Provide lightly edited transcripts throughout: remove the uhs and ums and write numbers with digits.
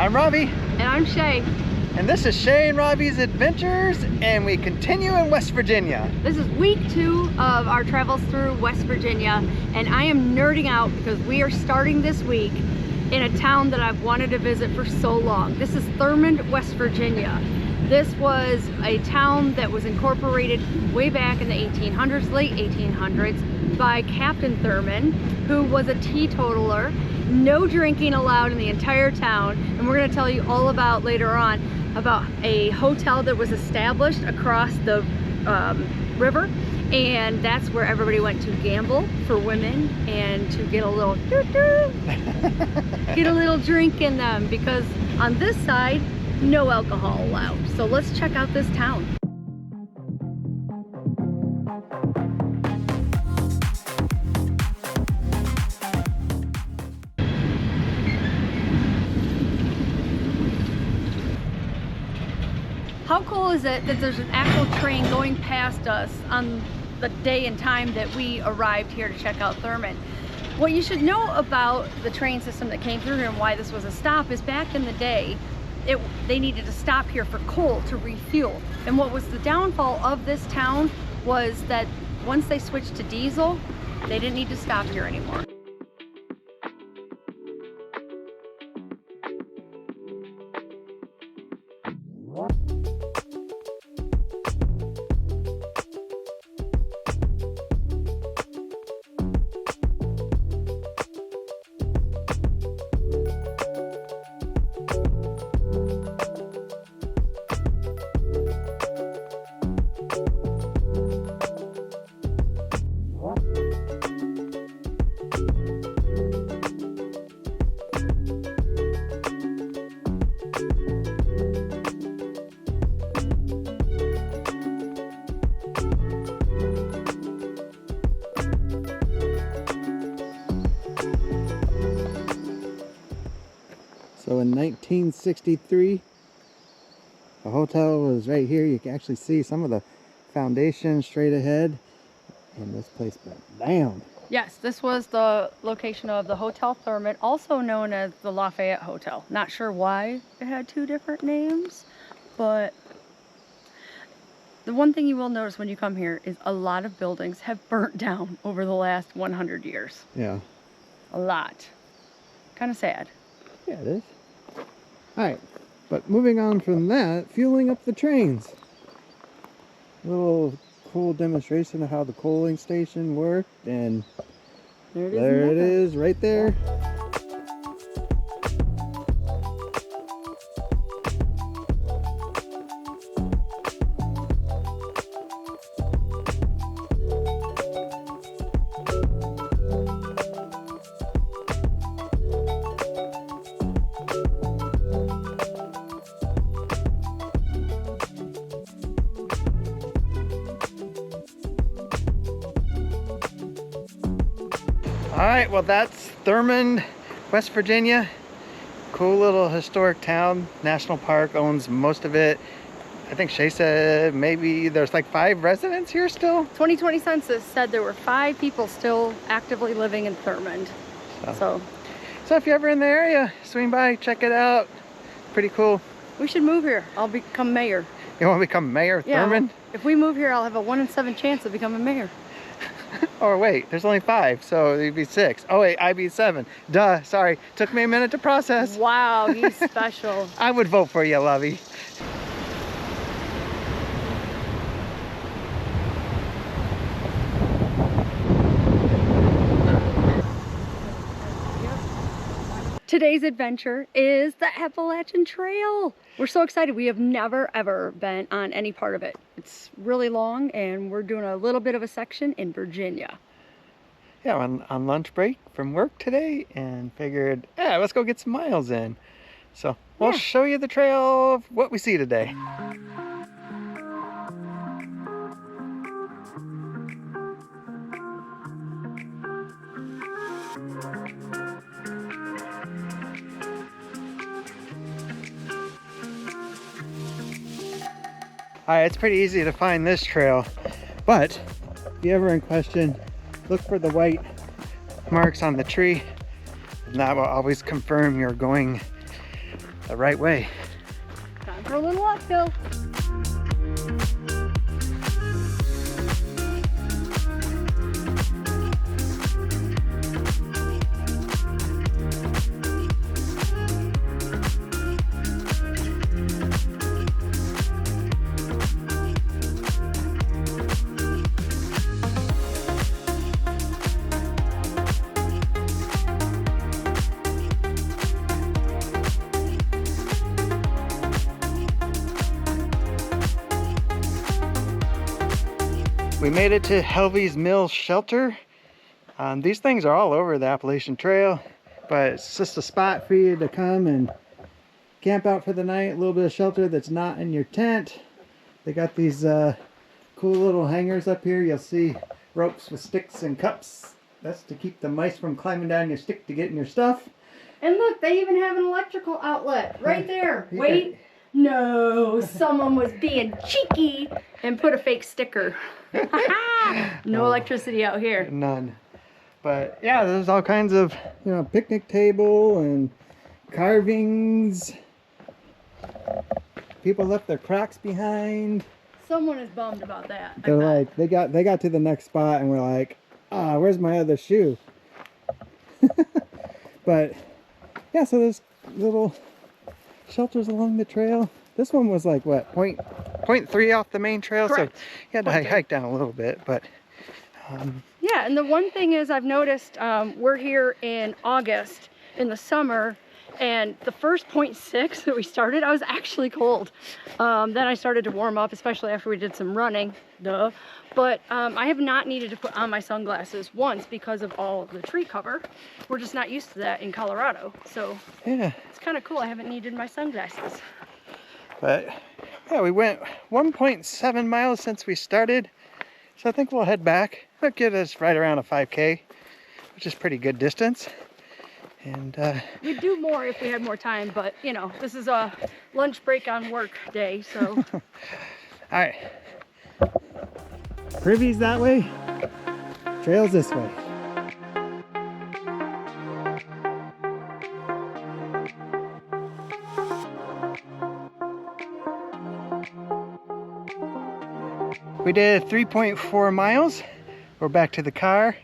I'm Robby. And I'm Shae. And this is Shae and Robby's Adventures, and we continue in West Virginia. This is week 2 of our travels through West Virginia, and I am nerding out because we are starting this week in a town that I've wanted to visit for so long. This is Thurmond, West Virginia. This was a town that was incorporated way back in the 1800s, late 1800s, by Captain Thurmond, who was a teetotaler. No drinking allowed in the entire town, and we're going to tell you all about later on about a hotel that was established across the river, and that's where everybody went to gamble for women and to get a little get a little drink in them, because on this side no alcohol allowed. So let's check out this town. How cool is it that there's an actual train going past us on the day and time that we arrived here to check out Thurmond? What you should know about the train system that came through here and why this was a stop is back in the day, they needed to stop here for coal to refuel. And what was the downfall of this town was that once they switched to diesel, they didn't need to stop here anymore. So in 1963, the hotel was right here. You can actually see some of the foundation straight ahead, and this place burned down. Yes, this was the location of the Hotel Thurmond, also known as the Lafayette Hotel. Not sure why it had 2 different names, but the one thing you will notice when you come here is a lot of buildings have burnt down over the last 100 years. Yeah. A lot. Kind of sad. Yeah, it is. Alright, but moving on from that, fueling up the trains. A little cool demonstration of how the coaling station worked, and there it is right there. Alright, well that's Thurmond, West Virginia. Cool little historic town. National Park owns most of it. I think Shae said maybe there's like 5 residents here still. 2020 census said there were 5 people still actively living in Thurmond. So if you're ever in the area, swing by, check it out. Pretty cool. we should move here. I'll become mayor. You want to become mayor of Thurmond? Well, if we move here, I'll have a 1 in 7 chance of becoming mayor. Oh wait, there's only 5, so it'd be 6. Oh wait, I'd be 7. Duh, sorry. Took me a minute to process. Wow, he's special. I would vote for you, lovey. Today's adventure is the Appalachian Trail. We're so excited. We have never ever been on any part of it. It's really long, and we're doing a little bit of a section in Virginia. Yeah, on lunch break from work today, and figured, yeah, let's go get some miles in. So we'll show you the trail of what we see today. Alright, it's pretty easy to find this trail, but if you ever in question, look for the white marks on the tree. And that will always confirm you're going the right way. Time for a little uphill. We made it to Helvy's Mill Shelter. These things are all over the Appalachian Trail, but it's just a spot for you to come and camp out for the night. A little bit of shelter that's not in your tent. They got these cool little hangers up here. You'll see ropes with sticks and cups. That's to keep the mice from climbing down your stick to get in your stuff. And look, they even have an electrical outlet right there. Yeah. Wait. No, someone was being cheeky and put a fake sticker. No electricity out here. None. But yeah, there's all kinds of, you know, picnic table and carvings. People left their Crocs behind. Someone is bummed about that. They're like, they got to the next spot and we're like, ah, where's my other shoe? But yeah, so there's little shelters along the trail. This one was like what, 0.3 off the main trail. Correct. So you had to hike down a little bit, but yeah, and the one thing is I've noticed we're here in August in the summer, and the first 0.6 that we started, I was actually cold. Then I started to warm up, especially after we did some running, duh. But I have not needed to put on my sunglasses once because of all of the tree cover. We're just not used to that in Colorado. So yeah, it's kind of cool. I haven't needed my sunglasses. But yeah, we went 1.7 miles since we started. So I think we'll head back. That'll get us right around a 5K, which is pretty good distance. And we'd do more if we had more time, but you know, this is a lunch break on work day, so. All right. Privy's that way, trail's this way. We did 3.4 miles. We're back to the car.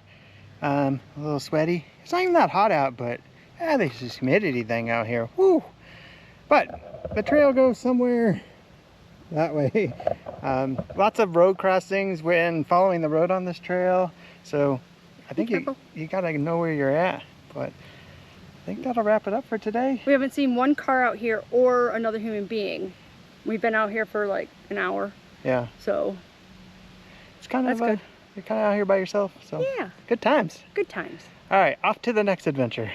A little sweaty. It's not even that hot out, but yeah, there's this humidity thing out here. Woo! But the trail goes somewhere that way. Lots of road crossings when following the road on this trail. So I think you gotta know where you're at. But I think that'll wrap it up for today. We haven't seen one car out here or another human being. We've been out here for like an hour. Yeah. So it's kind of good. You're kind of out here by yourself. So yeah. Good times. Good times. All right, off to the next adventure.